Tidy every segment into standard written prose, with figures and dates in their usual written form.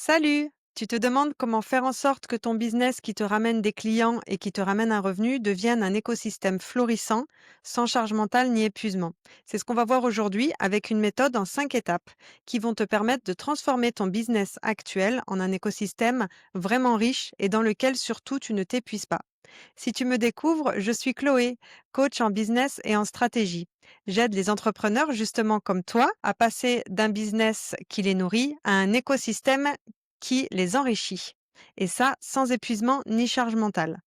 Salut! Tu te demandes comment faire en sorte que ton business qui te ramène des clients et qui te ramène un revenu devienne un écosystème florissant, sans charge mentale ni épuisement. C'est ce qu'on va voir aujourd'hui avec une méthode en 5 étapes qui vont te permettre de transformer ton business actuel en un écosystème vraiment riche et dans lequel surtout tu ne t'épuises pas. Si tu me découvres, je suis Chloé, coach en business et en stratégie. J'aide les entrepreneurs justement comme toi à passer d'un business qui les nourrit à un écosystème qui les enrichit. Et ça, sans épuisement ni charge mentale.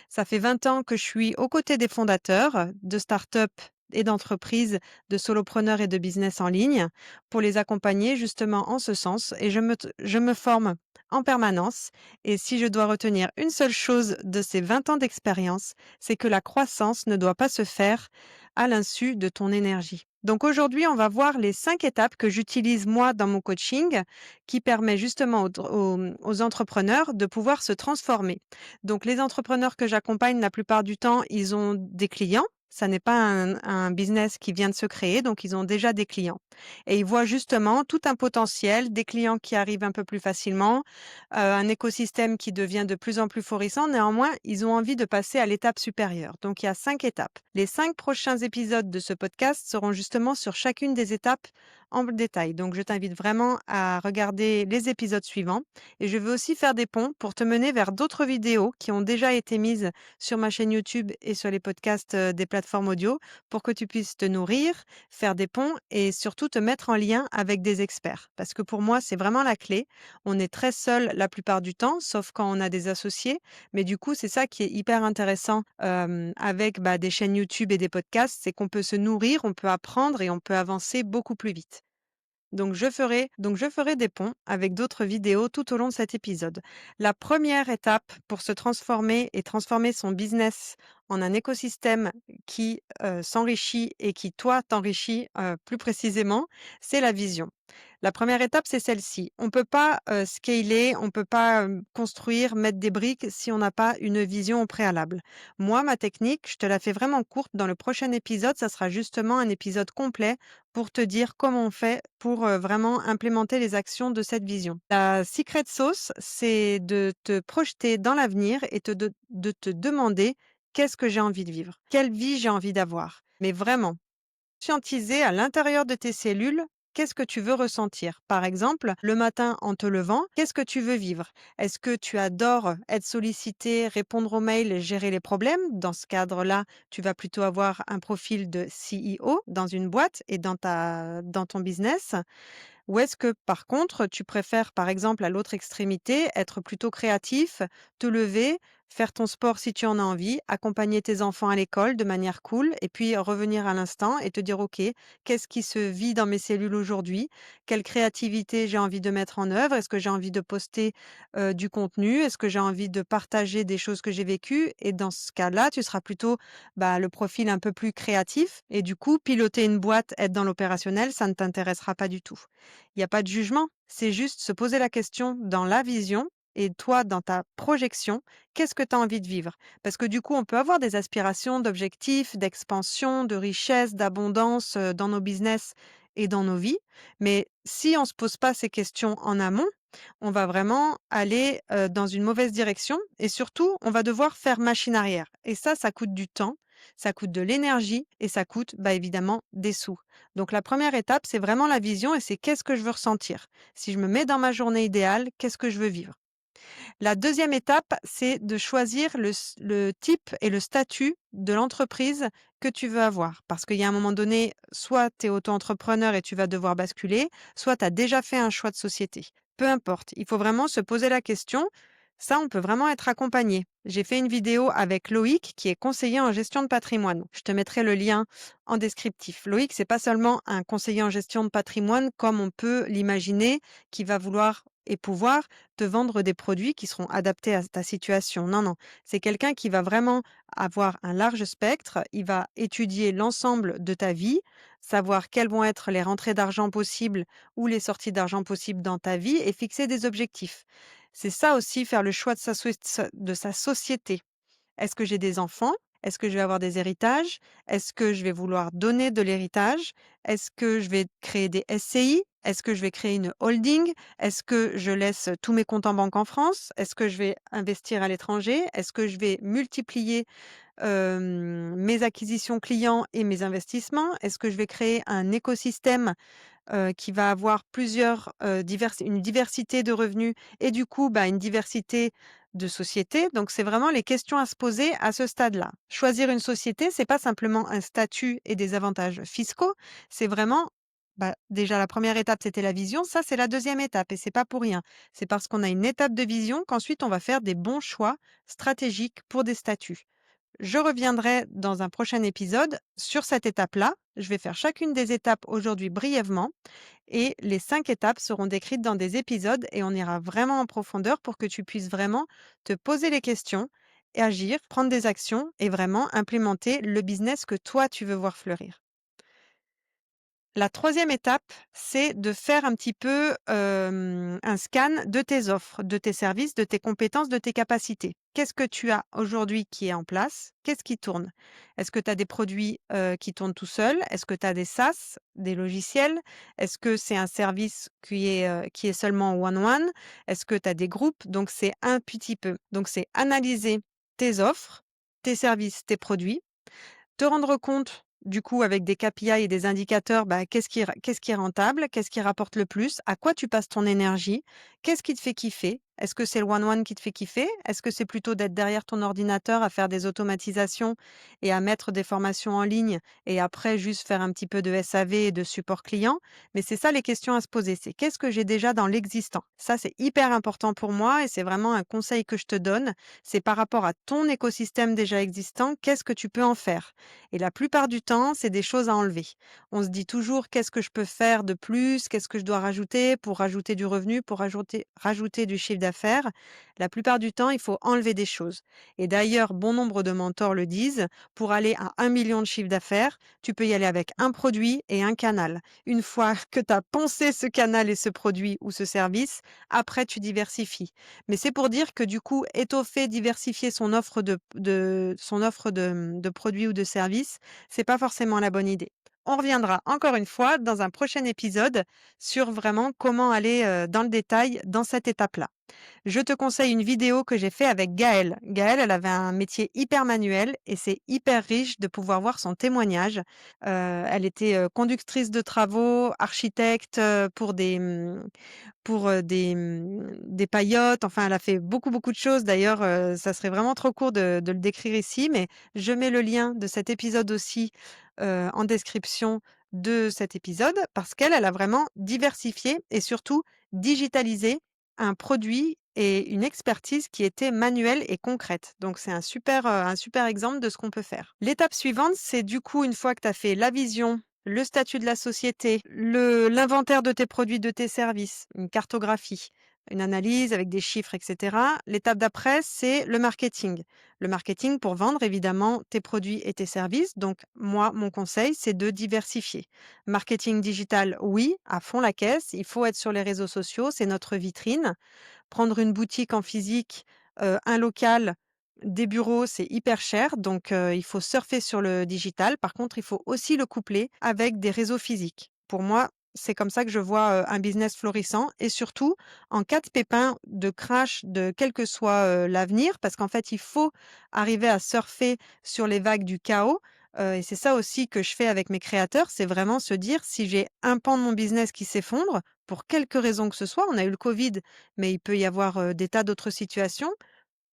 Ça fait 20 ans que je suis aux côtés des fondateurs de startups et d'entreprises, de solopreneurs et de business en ligne pour les accompagner justement en ce sens et je me forme en permanence. Et si je dois retenir une seule chose de ces 20 ans d'expérience, c'est que la croissance ne doit pas se faire à l'insu de ton énergie. Donc aujourd'hui, on va voir les 5 étapes que j'utilise moi dans mon coaching qui permet justement aux entrepreneurs de pouvoir se transformer. Donc les entrepreneurs que j'accompagne, la plupart du temps, ils ont des clients. Ça n'est pas un business qui vient de se créer, donc ils ont déjà des clients. Et ils voient justement tout un potentiel, des clients qui arrivent un peu plus facilement, un écosystème qui devient de plus en plus florissant. Néanmoins, ils ont envie de passer à l'étape supérieure. Donc il y a 5 étapes. Les 5 prochains épisodes de ce podcast seront justement sur chacune des étapes en détail. Donc je t'invite vraiment à regarder les épisodes suivants. Et je veux aussi faire des ponts pour te mener vers d'autres vidéos qui ont déjà été mises sur ma chaîne YouTube et sur les podcasts des plateformes audio pour que tu puisses te nourrir, faire des ponts et surtout te mettre en lien avec des experts. Parce que pour moi, c'est vraiment la clé. On est très seul la plupart du temps, sauf quand on a des associés. Mais du coup, c'est ça qui est hyper intéressant avec des chaînes YouTube et des podcasts, c'est qu'on peut se nourrir, on peut apprendre et on peut avancer beaucoup plus vite. Donc je ferai des ponts avec d'autres vidéos tout au long de cet épisode. La première étape pour se transformer et transformer son business en un écosystème qui, s'enrichit et qui toi t'enrichit, plus précisément, c'est la vision. La première étape, c'est celle-ci. On peut pas, scaler, on peut pas, construire, mettre des briques si on n'a pas une vision au préalable. Moi, ma technique, je te la fais vraiment courte. Dans le prochain épisode, ça sera justement un épisode complet pour te dire comment on fait pour, vraiment implémenter les actions de cette vision. La secret sauce, c'est de te projeter dans l'avenir et de te demander: «Qu'est-ce que j'ai envie de vivre? Quelle vie j'ai envie d'avoir?» Mais vraiment, conscientiser à l'intérieur de tes cellules, qu'est-ce que tu veux ressentir? Par exemple, le matin en te levant, qu'est-ce que tu veux vivre? Est-ce que tu adores être sollicité, répondre aux mails, gérer les problèmes? Dans ce cadre-là, tu vas plutôt avoir un profil de CEO dans une boîte et dans ton business. Ou est-ce que, par contre, tu préfères, par exemple, à l'autre extrémité, être plutôt créatif, te lever, faire ton sport si tu en as envie, accompagner tes enfants à l'école de manière cool et puis revenir à l'instant et te dire: «OK, qu'est-ce qui se vit dans mes cellules aujourd'hui? Quelle créativité j'ai envie de mettre en œuvre? Est-ce que j'ai envie de poster, du contenu? Est-ce que j'ai envie de partager des choses que j'ai vécues?» Et dans ce cas-là, tu seras plutôt, le profil un peu plus créatif et du coup, piloter une boîte, être dans l'opérationnel, ça ne t'intéressera pas du tout. Il y a pas de jugement, c'est juste se poser la question dans la vision et toi, dans ta projection, qu'est-ce que tu as envie de vivre? Parce que du coup, on peut avoir des aspirations d'objectifs, d'expansion, de richesse, d'abondance, dans nos business et dans nos vies. Mais si on ne se pose pas ces questions en amont, on va vraiment aller, dans une mauvaise direction et surtout, on va devoir faire machine arrière et ça coûte du temps, ça coûte de l'énergie et ça coûte, évidemment des sous. Donc la première étape, c'est vraiment la vision et c'est qu'est-ce que je veux ressentir? Si je me mets dans ma journée idéale, qu'est-ce que je veux vivre? La deuxième étape, c'est de choisir le type et le statut de l'entreprise que tu veux avoir. Parce qu'il y a un moment donné, soit tu es auto-entrepreneur et tu vas devoir basculer, soit tu as déjà fait un choix de société. Peu importe, il faut vraiment se poser la question. Ça, on peut vraiment être accompagné. J'ai fait une vidéo avec Loïc, qui est conseiller en gestion de patrimoine. Je te mettrai le lien en descriptif. Loïc, c'est pas seulement un conseiller en gestion de patrimoine comme on peut l'imaginer, qui va vouloir et pouvoir te vendre des produits qui seront adaptés à ta situation. Non, non. C'est quelqu'un qui va vraiment avoir un large spectre. Il va étudier l'ensemble de ta vie, savoir quelles vont être les rentrées d'argent possibles ou les sorties d'argent possibles dans ta vie et fixer des objectifs. C'est ça aussi, faire le choix de sa société. Est-ce que j'ai des enfants? Est-ce que je vais avoir des héritages? Est-ce que je vais vouloir donner de l'héritage? Est-ce que je vais créer des SCI? Est-ce que je vais créer une holding? Est-ce que je laisse tous mes comptes en banque en France? Est-ce que je vais investir à l'étranger? Est-ce que je vais multiplier, mes acquisitions clients et mes investissements? Est-ce que je vais créer un écosystème qui va avoir plusieurs, une diversité de revenus et du coup, bah, une diversité de sociétés. Donc c'est vraiment les questions à se poser à ce stade-là. Choisir une société, c'est pas simplement un statut et des avantages fiscaux, c'est vraiment, bah, déjà la première étape, c'était la vision, ça c'est la deuxième étape et c'est pas pour rien. C'est parce qu'on a une étape de vision qu'ensuite on va faire des bons choix stratégiques pour des statuts. Je reviendrai dans un prochain épisode sur cette étape-là. Je vais faire chacune des étapes aujourd'hui brièvement et les 5 étapes seront décrites dans des épisodes et on ira vraiment en profondeur pour que tu puisses vraiment te poser les questions et agir, prendre des actions et vraiment implémenter le business que toi tu veux voir fleurir. La troisième étape, c'est de faire un petit peu, un scan de tes offres, de tes services, de tes compétences, de tes capacités. Qu'est-ce que tu as aujourd'hui qui est en place? Qu'est-ce qui tourne? Est-ce que tu as des produits, qui tournent tout seuls? Est-ce que tu as des SaaS, des logiciels? Est-ce que c'est un service qui est seulement one-one? Est-ce que tu as des groupes? Donc c'est un petit peu. Donc c'est analyser tes offres, tes services, tes produits, te rendre compte, du coup, avec des KPI et des indicateurs, bah, qu'est-ce qui est rentable? Qu'est-ce qui rapporte le plus? À quoi tu passes ton énergie? Qu'est-ce qui te fait kiffer? Est-ce que c'est le one-one qui te fait kiffer? Est-ce que c'est plutôt d'être derrière ton ordinateur à faire des automatisations et à mettre des formations en ligne et après juste faire un petit peu de SAV et de support client? Mais c'est ça les questions à se poser, c'est qu'est-ce que j'ai déjà dans l'existant? Ça, c'est hyper important pour moi et c'est vraiment un conseil que je te donne. C'est par rapport à ton écosystème déjà existant, qu'est-ce que tu peux en faire? Et la plupart du temps, c'est des choses à enlever. On se dit toujours: «Qu'est-ce que je peux faire de plus? Qu'est-ce que je dois rajouter pour rajouter du revenu, pour rajouter du chiffre d'affaires?» La plupart du temps, il faut enlever des choses. Et d'ailleurs, bon nombre de mentors le disent, pour aller à 1 million de chiffre d'affaires, tu peux y aller avec un produit et un canal. Une fois que tu as poncé ce canal et ce produit ou ce service, après tu diversifies. Mais c'est pour dire que du coup, étoffer, diversifier son offre de produits ou de services, c'est pas forcément la bonne idée. On reviendra encore une fois dans un prochain épisode sur vraiment comment aller, dans le détail dans cette étape-là. Je te conseille une vidéo que j'ai fait avec Gaëlle. Gaëlle, elle avait un métier hyper manuel et c'est hyper riche de pouvoir voir son témoignage. Elle était, conductrice de travaux, architecte, pour, des paillotes, enfin elle a fait beaucoup, beaucoup de choses. D'ailleurs, ça serait vraiment trop court de le décrire ici, mais je mets le lien de cet épisode aussi, en description de cet épisode parce elle a vraiment diversifié et surtout digitalisé un produit et une expertise qui était manuelle et concrète. Donc c'est un super exemple de ce qu'on peut faire. L'étape suivante, c'est du coup une fois que tu as fait la vision, le statut de la société, l'inventaire de tes produits, de tes services, une cartographie, une analyse avec des chiffres, et cetera. L'étape d'après, c'est le marketing. Le marketing pour vendre évidemment tes produits et tes services. Donc moi, mon conseil, c'est de diversifier. Marketing digital, oui, à fond la caisse. Il faut être sur les réseaux sociaux, c'est notre vitrine. Prendre une boutique en physique, un local, des bureaux, c'est hyper cher, donc il faut surfer sur le digital. Par contre, il faut aussi le coupler avec des réseaux physiques. Pour moi, c'est comme ça que je vois, un business florissant et surtout en cas de pépin, de crash, de quel que soit, l'avenir, parce qu'en fait, il faut arriver à surfer sur les vagues du chaos, et c'est ça aussi que je fais avec mes créateurs, c'est vraiment se dire: «Si j'ai un pan de mon business qui s'effondre, pour quelque raison que ce soit», on a eu le covid, mais il peut y avoir, des tas d'autres situations.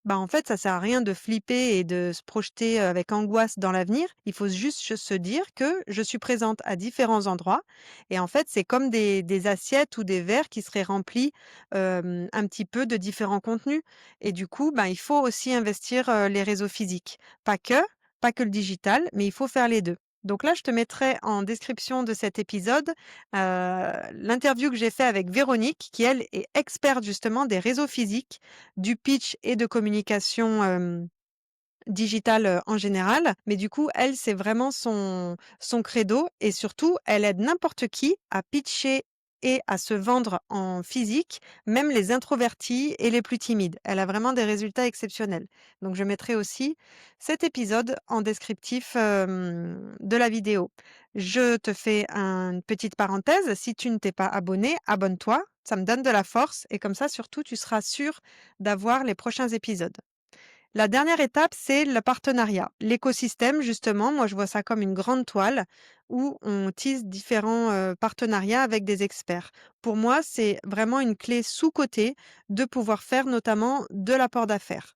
Bah, en fait, ça sert à rien de flipper et de se projeter, avec angoisse dans l'avenir. Il faut juste se dire que je suis présente à différents endroits et en fait, c'est comme des assiettes ou des verres qui seraient remplis, un petit peu de différents contenus et du coup, ben, il faut aussi investir, les réseaux physiques. Pas que, pas que le digital, mais il faut faire les 2. Donc là, je te mettrai en description de cet épisode, l'interview que j'ai fait avec Véronique qui, elle, est experte justement des réseaux physiques, du pitch et de communication, digitale, en général. Mais du coup, elle, c'est vraiment son credo et surtout, elle aide n'importe qui à pitcher et à se vendre en physique, même les introvertis et les plus timides. Elle a vraiment des résultats exceptionnels. Donc je mettrai aussi cet épisode en descriptif, de la vidéo. Je te fais une petite parenthèse, si tu ne t'es pas abonné, abonne-toi, ça me donne de la force et comme ça surtout tu seras sûr d'avoir les prochains épisodes. La dernière étape, c'est le partenariat. L'écosystème, justement, moi je vois ça comme une grande toile où on tisse différents partenariats avec des experts. Pour moi, c'est vraiment une clé sous-cotée de pouvoir faire notamment de l'apport d'affaires.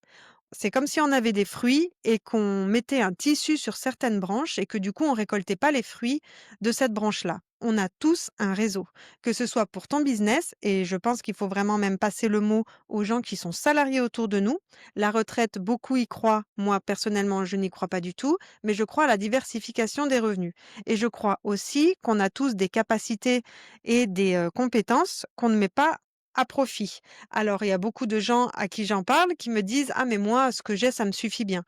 C'est comme si on avait des fruits et qu'on mettait un tissu sur certaines branches et que du coup on récoltait pas les fruits de cette branche-là. On a tous un réseau, que ce soit pour ton business et je pense qu'il faut vraiment même passer le mot aux gens qui sont salariés autour de nous. La retraite, beaucoup y croient. Moi, personnellement, je n'y crois pas du tout, mais je crois à la diversification des revenus. Et je crois aussi qu'on a tous des capacités et des compétences qu'on ne met pas à profit. Alors, il y a beaucoup de gens à qui j'en parle qui me disent: «Ah mais moi, ce que j'ai, ça me suffit bien».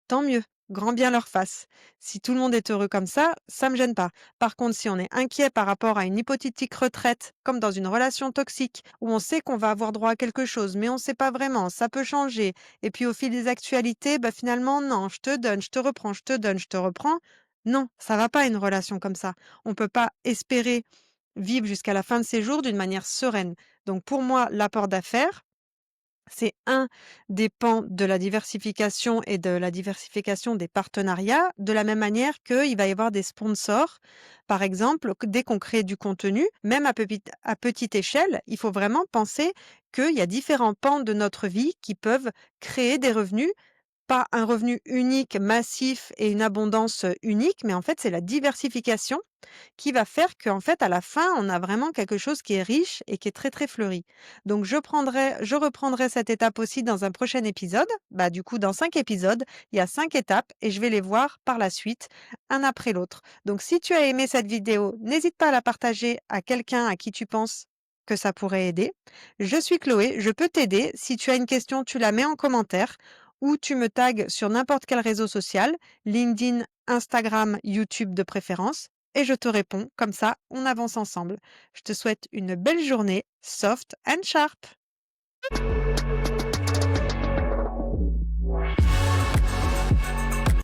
Tant mieux, grand bien leur fasse. Si tout le monde est heureux comme ça me gêne pas. Par contre, si on est inquiet par rapport à une hypothétique retraite, comme dans une relation toxique, où on sait qu'on va avoir droit à quelque chose, mais on ne sait pas vraiment, ça peut changer, et puis au fil des actualités, bah, finalement non, je te donne, je te reprends, je te donne, je te reprends. Non, ça va pas une relation comme ça. On peut pas espérer vivre jusqu'à la fin de ses jours d'une manière sereine. Donc pour moi, l'apport d'affaires, c'est un des pans de la diversification et de la diversification des partenariats, de la même manière qu'il va y avoir des sponsors. Par exemple, dès qu'on crée du contenu, même à petite échelle, il faut vraiment penser qu'il y a différents pans de notre vie qui peuvent créer des revenus, pas un revenu unique, massif et une abondance unique, mais en fait, c'est la diversification qui va faire qu'en fait, à la fin, on a vraiment quelque chose qui est riche et qui est très, très fleuri. Donc je reprendrai cette étape aussi dans un prochain épisode. Bah, du coup, dans 5 épisodes, il y a 5 étapes et je vais les voir par la suite, un après l'autre. Donc si tu as aimé cette vidéo, n'hésite pas à la partager à quelqu'un à qui tu penses que ça pourrait aider. Je suis Chloé, je peux t'aider. Si tu as une question, tu la mets en commentaire ou tu me tags sur n'importe quel réseau social, LinkedIn, Instagram, YouTube de préférence et je te réponds. Comme ça, on avance ensemble. Je te souhaite une belle journée, soft and sharp.